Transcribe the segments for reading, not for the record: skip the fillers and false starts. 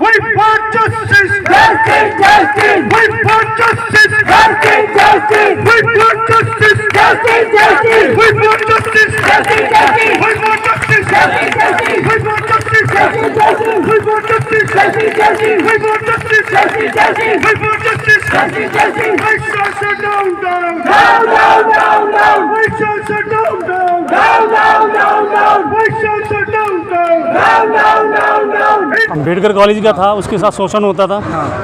We want justice. Justice, justice. We want justice. Justice, justice. We want justice. Justice, justice. We want justice. Justice, justice. We want justice. Justice, justice. We want justice. Justice, justice. We want justice. Justice, justice. We want justice. Justice, justice. We want justice. Justice, justice. We shall say down, down. Down, down, down, down. We shall say down, down. Down, down, down, down. We shall say down, down. Down, down, down, down. Ambedkar college का था, उसके साथ शोषण होता था।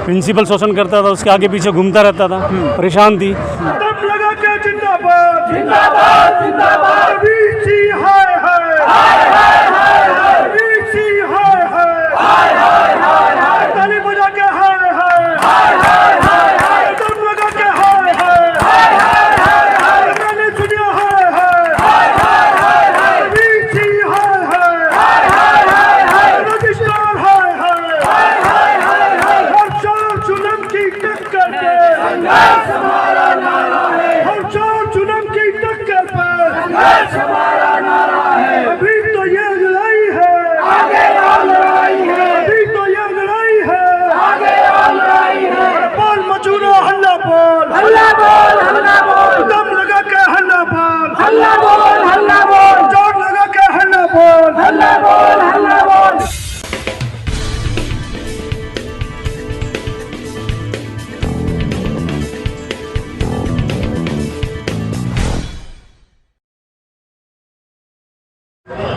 Principal शोषण करता था, उसके आगे पीछे घूमता रहता था, परेशान थी। दम लगा के जिंदाबाद. जिंदाबाद, जिंदाबाद. बीसी हाय हाय. हाय, हाय, हाय, हाय. बीसी हाय हाय. हाय, हाय, हाय, हाय. ताली बजा के हाय हाय. हाय, हाय, हाय, हाय. दम लगा के हाय हाय. हाय, हाय, हाय, हाय. मैंने सुनिया हाय हाय. हाय, हाय, हाय, हाय. बीसी हाय हाय. हाय, हाय, हाय, हाय. रजिस्ट्रार हाय हाय. हाय, हाय, हाय, हाय. हर चार चुनम की टक्कर पे. संघर्ष हमारा नारा है. हर चार चुनम की टक्कर पे. संघर्ष हमारा नारा है. अभी तो ये लड़ाई है. आगे और लड़ाई है. अभी तो ये लड़ाई है. आगे और लड़ाई है. बोल मजूरो हल्ला बोल. हल्ला बोल, हल्ला बोल. दम लगा के हल्ला बोल. हल्ला बोल, हल्ला बोल. जोर लगा के हल्ला बोल. हल्ला बोल, हल्ला बोल.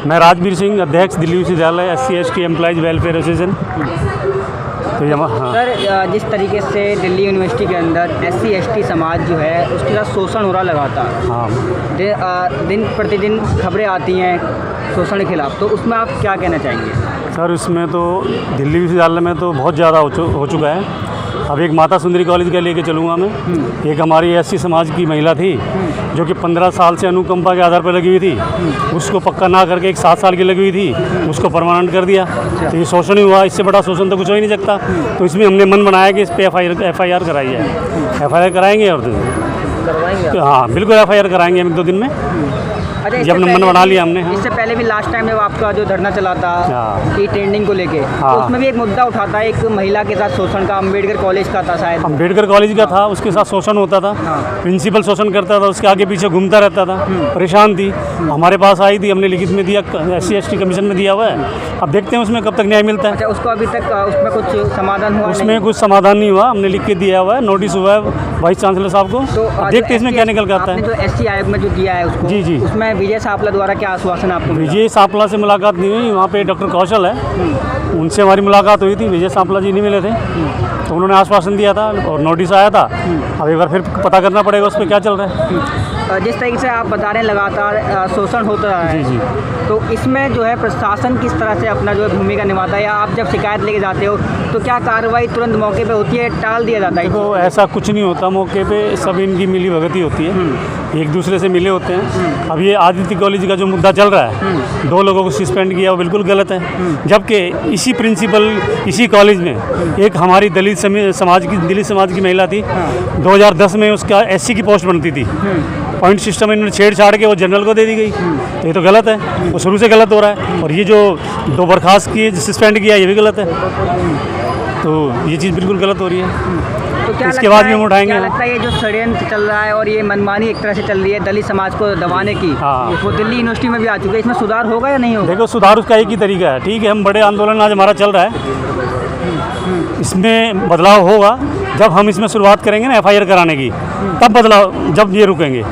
मैं राजवीर सिंह, अध्यक्ष दिल्ली विश्वविद्यालय SC/ST एम्प्लॉयज़ वेलफेयर एसोसिएशन। तो ये हाँ, सर, जिस तरीके से दिल्ली यूनिवर्सिटी के अंदर SC/ST समाज जो है उसके साथ शोषण हो रहा लगातार, हाँ दिन प्रतिदिन खबरें आती हैं शोषण के खिलाफ, तो उसमें आप क्या कहना चाहेंगे? सर, इसमें तो दिल्ली विश्वविद्यालय में तो बहुत ज़्यादा हो चुका है। अब एक माता सुंदरी कॉलेज का लेके चलूँगा मैं। एक हमारी SC समाज की महिला थी जो कि 15 साल से अनुकंपा के आधार पर लगी हुई थी, उसको पक्का ना करके एक 7 साल की लगी हुई थी, उसको परमानेंट कर दिया। तो ये शोषण ही हुआ, इससे बड़ा शोषण तो कुछ हो ही नहीं सकता। तो इसमें हमने मन बनाया कि इस पर FIR कराई है। FIR कराएंगे और करवाएंगे? हाँ बिल्कुल, FIR कराएंगे हम 1-2 दिन में। अच्छा, जब मन बना लिया हमने। हाँ। इससे पहले भी लास्ट टाइम जब आपका जो धरना चला था हाँ। कि ट्रेंडिंग को लेके, हाँ। तो उसमें भी एक मुद्दा उठा था, एक महिला के साथ शोषण का, अम्बेडकर कॉलेज का था शायद। अम्बेडकर कॉलेज का था, उसके साथ शोषण होता था। हाँ। प्रिंसिपल शोषण करता था, उसके आगे पीछे घूमता रहता था, परेशान थी। हमारे पास आई थी, हमने लिखित में दिया, SC/ST कमीशन में दिया हुआ है। अब देखते हैं उसमें कब तक न्याय मिलता है। अच्छा, उसको अभी तक उसमें कुछ समाधान हुआ? उसमें कुछ समाधान नहीं हुआ, हमने लिख के दिया हुआ है, नोटिस हुआ है वाइस चांसलर साहब को। तो अब देखते हैं इसमें क्या निकल कर आता आपने है। जो SC आयोग में जो दिया है उसको, जी, जी। उसमें विजय सापला द्वारा क्या आश्वासन आपको मिला? विजय सापला से मुलाकात नहीं हुई, वहाँ पे डॉक्टर कौशल है, उनसे हमारी मुलाकात हुई थी। विजय सापला जी नहीं मिले थे, तो उन्होंने आश्वासन दिया था और नोटिस आया था। अब एक बार फिर पता करना पड़ेगा उस पर क्या चल रहा है। जिस तरीके से आप बता रहे हैं लगातार शोषण होता है, जी, जी। तो इसमें जो है प्रशासन किस तरह से अपना जो है भूमिका निभाता है, या आप जब शिकायत लेके जाते हो तो क्या कार्रवाई तुरंत मौके पे होती है, टाल दिया जाता है? तो ऐसा कुछ नहीं होता मौके पे, सब इनकी मिली भगत ही होती है, एक दूसरे से मिले होते हैं। अब ये आदित्य कॉलेज का जो मुद्दा चल रहा है, 2 लोगों को सस्पेंड किया, वो बिल्कुल गलत है। जबकि इसी प्रिंसिपल इसी कॉलेज में एक हमारी दिल्ली समाज की महिला थी, 2010 में उसका SC की पोस्ट बनती थी, पॉइंट सिस्टम इन्होंने छेड़छाड़ के वो जनरल को दे दी गई। तो ये तो गलत है, वो शुरू से गलत हो रहा है। और ये जो 2 बर्खास्त किए, सस्पेंड किया, ये भी गलत है। तो ये चीज़ बिल्कुल गलत हो रही है। तो क्या इसके बाद भी हम उठाएंगे। क्या लगता है ये जो षड्यंत्र चल रहा है और ये मनमानी एक तरह से चल रही है दलित समाज को दबाने की, हाँ। वो दिल्ली यूनिवर्सिटी में भी आ चुका है, इसमें सुधार होगा या नहीं होगा? देखो, सुधार उसका एक ही तरीका है। ठीक है, हम बड़े आंदोलन आज हमारा चल रहा है, इसमें बदलाव होगा जब हम इसमें शुरुआत करेंगे ना FIR कराने की, तब बदलाव, जब ये रुकेंगे।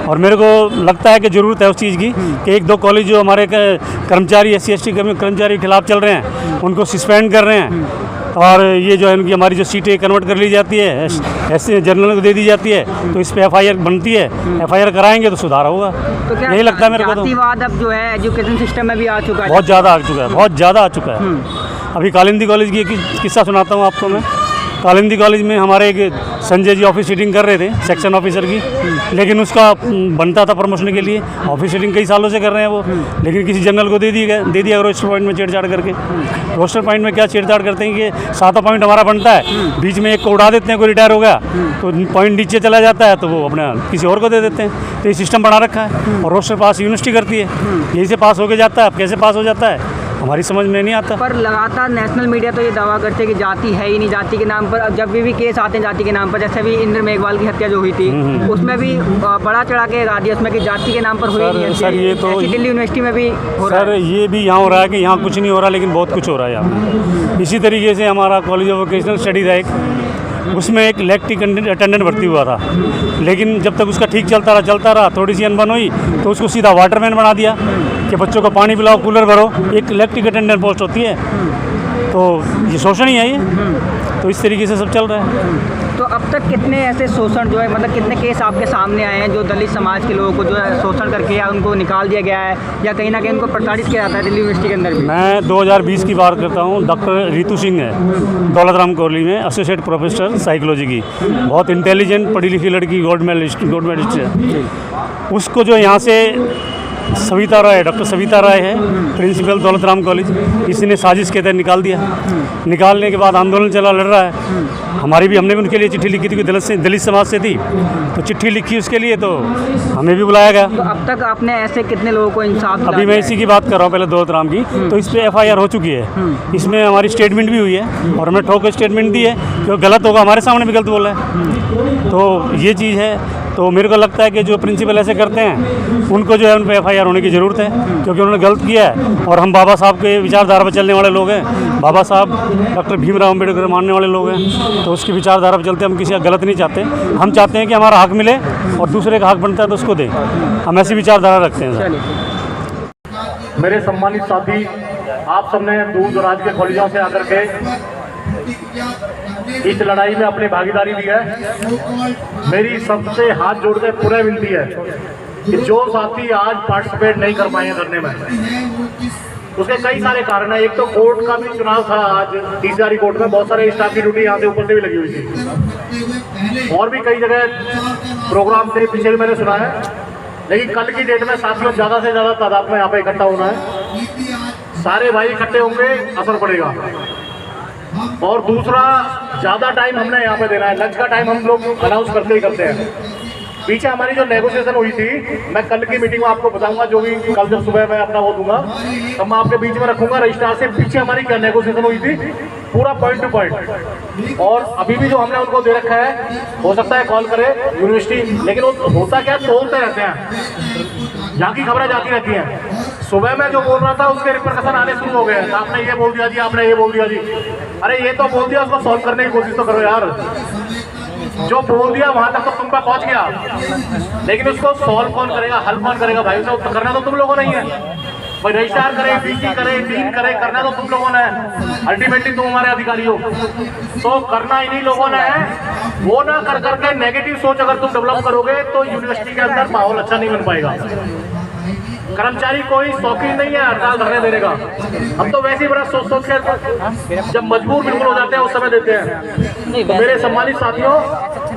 और मेरे को लगता है कि ज़रूरत है उस चीज़ की कि 1-2 कॉलेज जो हमारे कर्मचारी SC/ST कर्मचारी के खिलाफ चल रहे हैं, उनको सस्पेंड कर रहे हैं। और ये जो है उनकी हमारी जो सीटें कन्वर्ट कर ली जाती है, SC जनरल को दे दी जाती है, तो इस पर FIR बनती है। FIR कराएंगे तो सुधार होगा। तो क्या यही लगता है मेरे को। तो जातिवाद अब जो है एजुकेशन सिस्टम में भी आ चुका है, बहुत ज़्यादा आ चुका है, बहुत ज़्यादा आ चुका है। अभी कालिंदी कॉलेज की एक किस्सा सुनाता हूँ आपको मैं। कालिंदी कॉलेज में हमारे एक संजय जी ऑफिस सीटिंग कर रहे थे, सेक्शन ऑफिसर की, लेकिन उसका बनता था प्रमोशन के लिए, ऑफिस सीटिंग कई सालों से कर रहे हैं वो, लेकिन किसी जनरल को दे दिया रोस्टर पॉइंट में छेड़छाड़ करके। रोस्टर पॉइंट में क्या छेड़छाड़ करते हैं कि 7वां पॉइंट हमारा बनता है, बीच में एक को उड़ा देते हैं, कोई रिटायर हो गया तो पॉइंट नीचे चला जाता है, तो वो अपना किसी और को दे देते हैं। तो ये सिस्टम बना रखा है और रोस्टर पास यूनिवर्सिटी करती है, यहीं से पास होके जाता है। अब कैसे पास हो जाता है हमारी समझ में नहीं आता। पर लगातार नेशनल मीडिया तो ये दावा करते हैं कि जाति है ही नहीं, जाति के नाम पर जब भी केस आते हैं जाति के नाम पर, जैसे भी इंद्र मेघवाल की हत्या जो हुई थी उसमें भी बड़ा चढ़ा के लगा दिया उसमें कि जाति के नाम पर हुई नहीं है। सर ये तो ऐसी दिल्ली यूनिवर्सिटी में भी हो रहा सर है। ये भी यहाँ हो रहा है कि यहाँ कुछ नहीं हो रहा, लेकिन बहुत कुछ हो रहा है यहाँ पे। इसी तरीके से हमारा कॉलेज ऑफ वोकेशनल स्टडीज है एक, उसमें एक इलेक्ट्रिक अटेंडेंट भर्ती हुआ था, लेकिन जब तक उसका ठीक चलता रहा थोड़ी सी अनबन हुई तो उसको सीधा वाटरमैन बना दिया कि बच्चों को पानी पिलाओ, कूलर भरो। एक इलेक्ट्रिक अटेंडेंट पोस्ट होती है, तो ये शोषण ही है ये। तो इस तरीके से सब चल रहा है। तो अब तक कितने ऐसे शोषण जो है, मतलब कितने केस आपके सामने आए हैं जो दलित समाज के लोगों को जो है शोषण करके या उनको निकाल दिया गया है या कहीं ना कहीं उनको प्रताड़ित किया जाता है दिल्ली यूनिवर्सिटी के अंदर भी? मैं 2020 की बात करता हूँ। डॉक्टर रितु सिंह है दौलत राम कॉलेज में एसोसिएट प्रोफेसर साइकोलॉजी की, बहुत इंटेलिजेंट पढ़ी लिखी लड़की, गोल्ड मेडलिस्ट है। उसको जो यहाँ से सविता राय, डॉक्टर सविता राय है प्रिंसिपल दौलत राम कॉलेज, इसने साजिश के तहत निकाल दिया। निकालने के बाद आंदोलन चला, लड़ रहा है। हमने भी उनके लिए चिट्ठी लिखी थी, दलित समाज से थी, तो चिट्ठी लिखी उसके लिए, तो हमें भी बुलाया गया। तो अब तक आपने ऐसे कितने लोगों को इंसाफ अभी मैं इसी की बात कर रहा हूँ, पहले दौलत राम की, तो इस पर FIR हो चुकी है। इसमें हमारी स्टेटमेंट भी हुई है और हमने ठोक स्टेटमेंट दी है, क्योंकि गलत होगा, हमारे सामने भी गलत बोला है। तो ये चीज़ है। तो मेरे को लगता है कि जो प्रिंसिपल ऐसे करते हैं उनको जो है उन पर FIR होने की ज़रूरत है, क्योंकि उन्होंने गलत किया है। और हम बाबा साहब के विचारधारा पर चलने वाले लोग हैं, बाबा साहब डॉक्टर भीमराव अम्बेडकर मानने वाले लोग हैं, तो उसकी विचारधारा पर चलते हम किसी का गलत नहीं चाहते। हम चाहते हैं कि हमारा हक मिले और दूसरे का हक बनता है तो उसको दें। हम ऐसी विचारधारा रखते हैं सर। मेरे सम्मानित साथी, आप सबने दूर दराज के कॉलेजों से आकर के इस लड़ाई में अपनी भागीदारी दी है। मेरी सबसे हाथ जोड़ के पूरा विनती है कि जो साथी आज पार्टिसिपेट नहीं कर पाए धरने में, उसके कई सारे कारण है। एक तो कोर्ट का भी चुनाव था आज, तीसरी कोर्ट में बहुत सारे स्टाफ की ड्यूटी यहाँ से ऊपर से भी लगी हुई थी, और भी कई जगह प्रोग्राम थे पीछे भी मैंने सुना है। लेकिन कल की डेट में साथियों ज़्यादा से ज़्यादा तादाद में यहाँ पे इकट्ठा होना है। सारे भाई इकट्ठे होंगे, असर पड़ेगा। और दूसरा, ज़्यादा टाइम हमने यहाँ पे देना है। लंच का टाइम हम लोग अनाउंस करते ही करते हैं। पीछे हमारी जो नेगोशिएशन हुई थी, मैं कल की मीटिंग में आपको बताऊंगा, जो भी कल जब सुबह मैं अपना वो दूंगा तो मैं आपके बीच में रखूंगा रजिस्ट्रार से। पीछे हमारी क्या नेगोशिएशन हुई थी, पूरा पॉइंट टू पॉइंट। और अभी भी जो हमने उनको दे रखा है, हो सकता है कॉल करे यूनिवर्सिटी, लेकिन वो होता क्या, तोड़ते रहते हैं, जहाँ की खबरें जाती रहती हैं। सुबह में जो बोल रहा था उसके रिप्रकशन आने शुरू हो गए। आपने ये बोल दिया जी, आपने ये बोल दिया जी। अरे ये तो बोल दिया, उसको सॉल्व करने की कोशिश तो करो यार। जो बोल दिया वहां तक तो तुम पे पहुंच गया, लेकिन उसको सॉल्व कौन करेगा, हल कौन करेगा? भाई साहब, करना तो तुम लोगों ने ही है भाई। रजिस्ट्रार करे, BC करे, डीन करे, करना तो तुम लोगों ने है। अल्टीमेटली तुम हमारे अधिकारी हो, तो करना इन्हीं लोगों ने है। वो ना कर करके नेगेटिव सोच अगर तुम डेवलप करोगे तो यूनिवर्सिटी के अंदर माहौल अच्छा नहीं बन पाएगा। कर्मचारी कोई शौकीन नहीं है हड़ताल धरने देने का। हम तो वैसे ही बड़ा सोच के जब मजबूर बिल्कुल हो जाते हैं उस समय देते हैं। तो मेरे सम्मानित साथियों,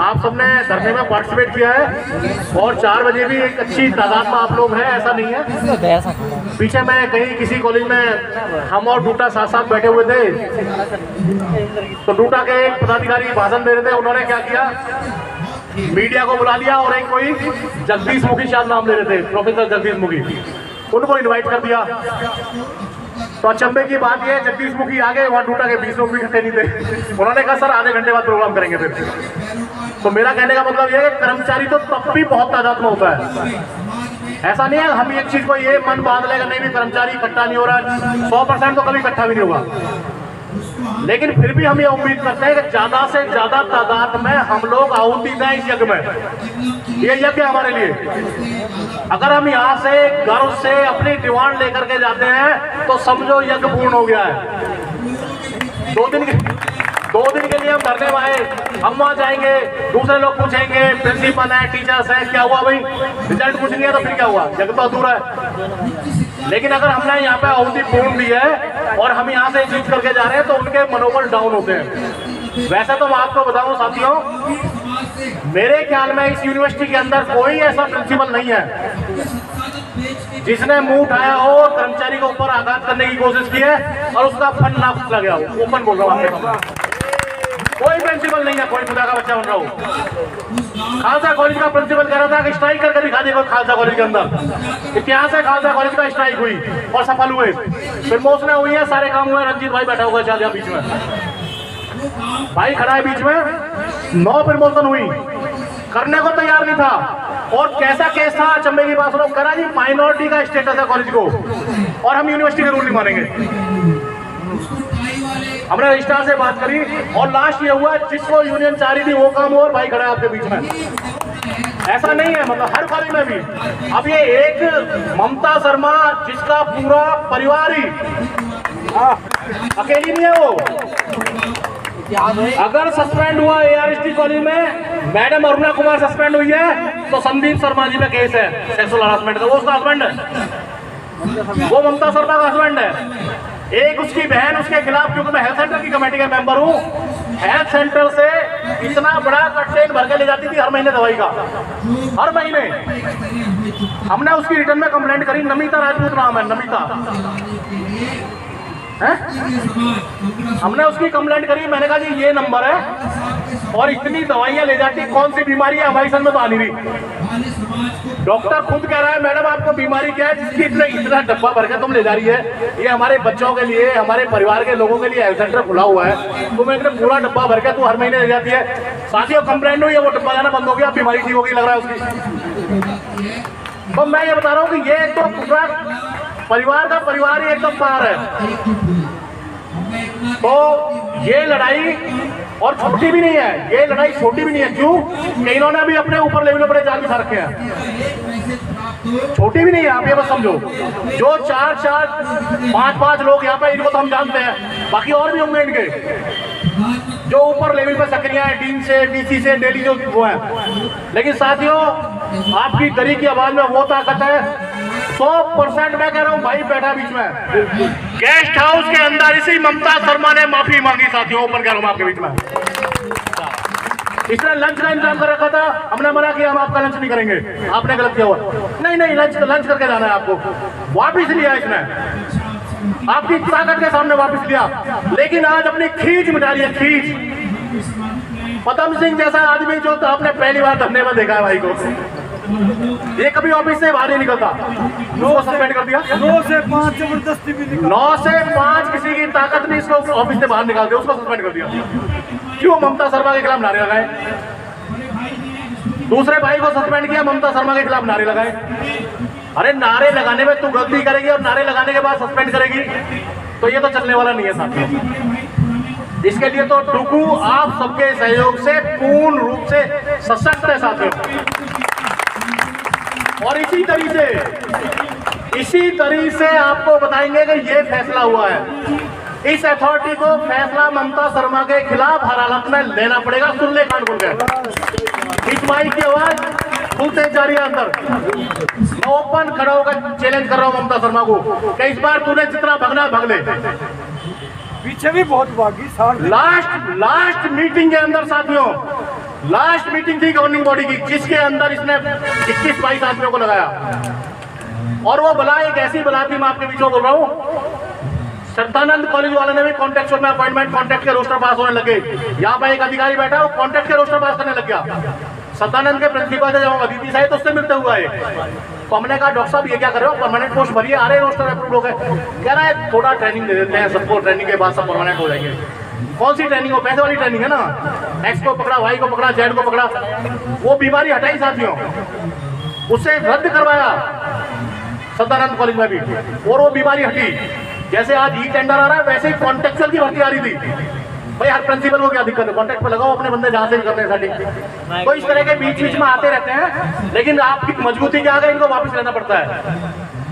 आप सबने धरने में पार्टिसिपेट किया है और 4 बजे भी एक अच्छी तादाद में आप लोग हैं, ऐसा नहीं है। पीछे मैं कहीं किसी कॉलेज में हम और डूटा साथ साथ बैठे हुए थे, तो डूटा के एक पदाधिकारी भाषण दे रहे थे। उन्होंने क्या किया, मीडिया को बुला लिया और एक कोई जगदीश मुखी शायद नाम ले रहे थे, प्रोफेसर जगदीश मुखी, उनको इनवाइट कर दिया। तो अचंभे की बात यह, जगदीश मुखी आ गए, वहाँ डूटा के 20 लोग भी इकट्ठे नहीं थे। उन्होंने कहा सर आधे घंटे बाद प्रोग्राम करेंगे फिर। तो मेरा कहने का मतलब यह है कि कर्मचारी तो तब भी बहुत तादाद में होता है। ऐसा नहीं है हम एक चीज को ये मन बांध लेगा नहीं भी कर्मचारी इकट्ठा नहीं हो रहा है, 100% तो कभी इकट्ठा भी नहीं होगा। लेकिन फिर भी हम ये उम्मीद करते हैं कि ज्यादा से ज्यादा तादाद में हम लोग आहुति दें इस यज्ञ में। ये यज्ञ हमारे लिए, अगर हम यहाँ से गर्व से अपनी डिमांड लेकर के जाते हैं तो समझो यज्ञ पूर्ण हो गया है। 2 दिन के लिए हम धरने में आए, हम वहाँ जाएंगे, दूसरे लोग पूछेंगे प्रिंसिपल है, टीचर्स है, क्या हुआ भाई, रिजल्ट कुछ नहीं है तो फिर क्या हुआ, यज्ञ तो अधूरा है। लेकिन अगर हमने यहाँ पे आहुति पूर्ण दी है और हम यहाँ से जीत करके जा रहे हैं तो उनके मनोबल डाउन होते हैं। वैसे तो मैं आपको बताऊं साथियों, मेरे ख्याल में इस यूनिवर्सिटी के अंदर कोई ऐसा प्रिंसिपल नहीं है जिसने मुंह उठाया हो और कर्मचारी के ऊपर आघात करने की कोशिश की है और उसका फंड ना कुछ लग गया हो। ओपन बोल रहा हूँ आपके, कोई प्रिंसिपल नहीं है, कोई खुदा का बच्चा बन रहा हो। खालसा कॉलेज का प्रिंसिपल कह रहा था कि स्ट्राइक करके दिखा देगा खालसा कॉलेज के अंदर। इतिहास है, खालसा कॉलेज का स्ट्राइक हुई और सफल हुए। प्रमोशनें हुई है, सारे काम हुए, रंजीत भाई बैठा हुआ है शायद यहाँ बीच में, भाई खड़ा है बीच में, 9 प्रमोशन हुई, करने को तैयार नहीं था। और कैसा केस था, चंबे की बात सुनो, करा जी माइनॉरिटी का स्टेटस है कॉलेज को और हम यूनिवर्सिटी के रूल नहीं मानेंगे। हमने रजिस्ट्रार से बात करी और लास्ट ये हुआ जिसको यूनियन चाह रही थी वो काम हुआ और भाई खड़ा है आपके बीच में। ऐसा नहीं है, मतलब हर कॉलेज में भी। अब ये एक ममता शर्मा जिसका पूरा परिवार ही अकेली नहीं है वो, अगर सस्पेंड हुआ ARST कॉलेज में, मैडम अरुणा कुमार सस्पेंड हुई है तो संदीप शर्मा जी में केस है सेक्सुअल हरासमेंट का, वो उसका हस्बैंड है, वो ममता शर्मा का हस्बैंड है। एक उसकी बहन उसके खिलाफ, क्योंकि मैं हेल्थ सेंटर की कमेटी का मेंबर हूँ, हेल्थ सेंटर से इतना बड़ा कंटेन भर के ले जाती थी हर महीने दवाई का, हर महीने। हमने उसकी रिटर्न में कंप्लेंट करी, नमिता राजपूत नाम है, नमिता है? हमने उसकी कंप्लेंट करी, मैंने कहा जी ये नंबर है और इतनी दवाइयां ले जाती, कौन सी बीमारी है हमारी समझ में तो आ नहीं रही। डॉक्टर खुद कह रहा है मैडम आपको बीमारी क्या है जिसकी इतना डब्बा भर के तुम ले जा रही है, ये हमारे बच्चों के लिए, हमारे परिवार के लोगों के लिए हेल्थ सेंटर खुला हुआ है, तुम्हें इतना पूरा डब्बा भर के तू हर महीने ले जाती है। साथियों कंप्लेंट हुई है, वो डब्बा जाना बंद हो गया, बीमारी ठीक होगी लग रहा है उसकी। तो मैं ये बता रहा हूँ कि ये तो पूरा परिवार का परिवार ही एकदम पार है। तो ये लड़ाई और छोटी भी नहीं है, ये लड़ाई छोटी भी नहीं है। क्यों कि इन्होंने भी अपने ऊपर लेवल पर जाल बिछा रखे हैं, छोटी भी नहीं है। आप ये बस समझो, जो 4-5 लोग यहाँ पे, इनको तो हम जानते हैं, बाकी और भी होंगे इनके जो ऊपर लेवल पर सक्रिय हैं, डीन से, DC से, डेली जो वो है। लेकिन साथियों आपकी दरी की आवाज में वो ताकत है, 100% मैं कह रहा हूँ भाई बैठा बीच में गेस्ट हाउस के अंदर इसी ममता शर्मा ने माफी मांगी। साथियों ऊपर कह रहा हूँ आपके बीच में, इसने लंच का इंतजाम कर रखा था, हमने मना किया हम आपका लंच नहीं करेंगे, आपने गलत किया हुआ। नहीं लंच करके जाना है आपको, वापिस लिया इसने, आपकी ताकत के सामने वापिस लिया। लेकिन आज अपनी खींच मिटा रही है, खींच। पदम सिंह जैसा आदमी जो तो आपने पहली बार धरने में देखा है भाई को, ये कभी ऑफिस से बाहर नहीं निकलता, उसको सस्पेंड कर दिया। 9 से 5 जबरदस्ती भी निकाल, 9 से 5 किसी की ताकत नहीं इसको ऑफिस से बाहर निकाल दिया, उसको सस्पेंड कर दिया। क्यों? ममता शर्मा के खिलाफ नारे लगाए। दूसरे भाई को सस्पेंड किया, ममता शर्मा के खिलाफ नारे लगाए। अरे नारे लगाने में तू गलती करेगी और नारे लगाने के बाद सस्पेंड करेगी, तो ये तो चलने वाला नहीं है साथियों। इसके लिए तो टुकू आप सबके सहयोग से पूर्ण रूप से सशक्त है साथियों। और इसी तरीके से आपको बताएंगे कि ये फैसला हुआ है। इस अथॉरिटी को फैसला ममता शर्मा के खिलाफ हर हालत में लेना पड़ेगा। सुन ले कान खोल के, इस माई की आवाज खुद से जारी है अंदर। मैं ओपन खड़ा होकर चैलेंज कर रहा हूँ ममता शर्मा को कि इस बार तूने जितना भगना भाग ले। पीछे भी बहुत भागी। लास्ट मीटिंग के अंदर साथियों, लास्ट मीटिंग थी गवर्निंग बॉडी की, जिसके अंदर इसने 21-22 आदमियों को लगाया। और वो बला एक ऐसी बला थी, मैं आपके बीच में बोल रहा हूँ, सत्यानंद कॉलेज वाले ने भी कॉन्ट्रैक्ट में अपॉइंटमेंट, कॉन्ट्रैक्ट के रोस्टर पास होने लगे। यहाँ पे एक अधिकारी बैठा, वो कॉन्ट्रैक्ट के रोस्टर पास करने लग गया। सत्यानंद के प्रिंसिपल से जब अदिति साहब तो उससे मिलते हुआ है, तो हमने कहा डॉक्टर साहब ये क्या कर रहे हो, परमानेंट पोस्ट भरिए, आ रहे रोस्टर अप्रूव हो गए। कह रहा है थोड़ा ट्रेनिंग दे देते हैं सबको, ट्रेनिंग के बाद सब परमानेंट हो जाएंगे। कौन सी ट्रेनिंग हो? पैसे वाली ट्रेनिंग है ना। एक्स को पकड़ा, वाई को पकड़ा, जेड को पकड़ा, वो बीमारी हटाई साथियों, उससे रद्द करवाया सत्यानंद कॉलेज में भी, और वो बीमारी हटी। जैसे आज ई टेंडर आ रहा है, वैसे ही कॉन्ट्रैक्चुअल की भर्ती आ रही थी। भाई हर प्रिंसिपल को क्या दिक्कत है, कॉन्ट्रैक्ट पे लगाओ अपने बंदे जहाँ से भी करते हैं सेटिंग। तो इस तरह के बीच में आते रहते हैं, लेकिन आपकी मजबूती क्या है, इनको वापस लेना पड़ता है।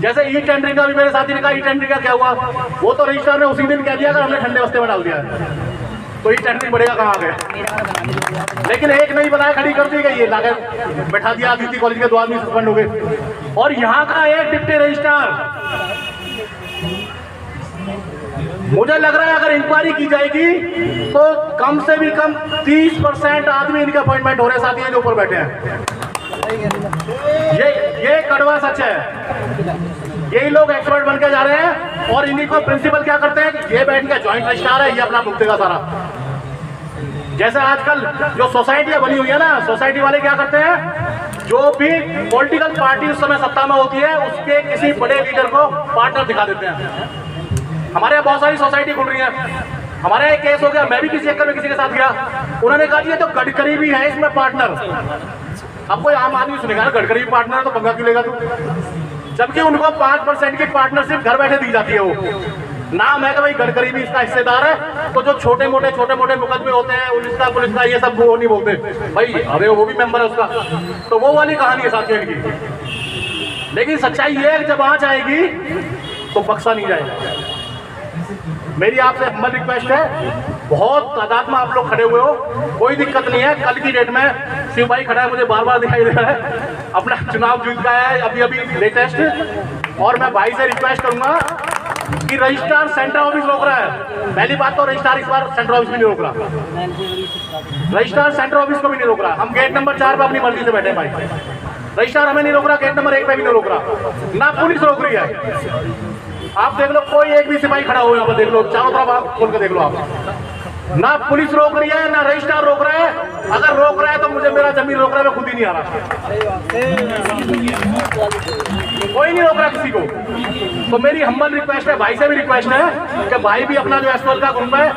जैसे ई टेंडरिंग का भी मेरे साथी ने कहा, ई टेंडरिंग का क्या हुआ, वो तो रजिस्ट्रार ने उसी दिन कह दिया कि हमने ठंडे बस्ते में डाल दिया है, तो ई टेंडरिंग बढ़ेगा कहाँ आगे। लेकिन एक नहीं बनाया, खड़ी कर दी गई, ये लाकर बैठा दिया, आदित्य कॉलेज के 2 आदमी सस्पेंड हो गए। और यहाँ का एक डिप्टी रजिस्ट्रार, मुझे लग रहा है अगर इंक्वायरी की जाएगी तो कम से भी कम 30% आदमी इनके अपॉइंटमेंट हो रहे साथी हैं जो ऊपर बैठे हैं। ये कड़वा सच है। यही लोग एक्सपर्ट बन के जा रहे हैं और इन्हीं को प्रिंसिपल क्या करते हैं, ये बैठ के ज्वाइंट रजिस्ट्रार है, ये अपना भुगतेगा सारा। जैसे आजकल जो सोसाइटियां बनी हुई है ना, सोसाइटी वाले क्या करते हैं, जो भी पॉलिटिकल पार्टी उस समय सत्ता में होती है, उसके किसी बड़े लीडर को पार्टनर दिखा देते हैं। हमारे यहाँ बहुत सारी सोसाइटी खुल रही है। हमारे यहाँ एक केस हो गया, मैं भी किसी चक्कर में किसी के साथ गया, उन्होंने कहा जी ये तो गडकरी भी है इसमें पार्टनर। अब कोई आम आदमी सुनेगा ना गडकरी भी पार्टनर है तो पंगा क्यों लेगा तू, जबकि उनको 5% की पार्टनरशिप घर बैठे दी जाती है। वो नाम है कि भाई गडकरी भी इसका हिस्सेदार है, तो जो छोटे मोटे मुकदमे होते हैं पुलिस का ये सब वो नहीं बोलते भाई, अरे वो भी मेंबर है उसका, तो वो वाली कहानी है साथियों इनकी। लेकिन सच्चाई ये है कि जब आँच आएगी तो बख्शा नहीं जाएगा। मेरी आपसे हम्बल रिक्वेस्ट है, बहुत तादाद में आप लोग खड़े हुए हो, कोई दिक्कत नहीं है। कल की डेट में शिव भाई खड़ा है, मुझे बार बार दिखाई दे रहा है, अपना चुनाव जीत का है अभी लेटेस्ट। और मैं भाई से रिक्वेस्ट करूंगा कि रजिस्ट्रार सेंटर ऑफिस रोक रहा है। पहली बात तो रजिस्ट्रार इस बार सेंटर ऑफिस भी नहीं रोक रहा, रजिस्ट्रार सेंटर ऑफिस को भी नहीं रोक रहा। हम गेट नंबर 4 पे अपनी मर्जी से बैठे भाई, रजिस्ट्रार हमें नहीं रोक रहा, गेट नंबर 1 पे भी नहीं रोक रहा, ना पुलिस रोक रही है। आप देख लो, कोई एक भी सिपाही खड़ा हो यहाँ पर, देख लो चारों तरफ आप खोल कर देख लो आप, ना पुलिस रोक रही है ना रजिस्ट्रार रोक रहा है। अगर रोक रहा है तो मुझे मेरा जमीन रोक रहा है, मैं खुद ही नहीं आ रहा, कोई नहीं रोक रहा किसी को। तो मेरी हम्बल रिक्वेस्ट है, भाई से भी रिक्वेस्ट है कि भाई भी अपना जो एसपीएल का ग्रुप है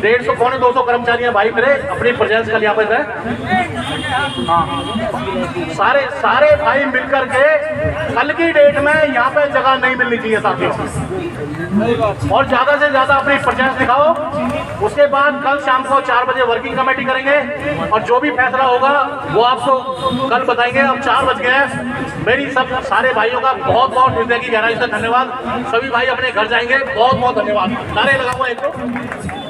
150 पौने 200 कर्मचारी हैं भाई मेरे, अपनी प्रेजेंस कल यहाँ पर है। हाँ, सारे भाई मिलकर के कल की डेट में यहाँ पे जगह नहीं मिलनी चाहिए साथियों, और ज्यादा से ज्यादा अपनी प्रेजेंस दिखाओ। उसके बाद कल शाम को 4 बजे वर्किंग कमेटी करेंगे और जो भी फैसला होगा वो आपको कल बताएंगे। अब 4 बज गए हैं। मेरी सब सारे भाइयों का बहुत बहुत हृदय की गहराई से धन्यवाद। सभी भाई अपने घर जाएंगे, बहुत बहुत धन्यवाद। नारे लगाऊंगा एक तो।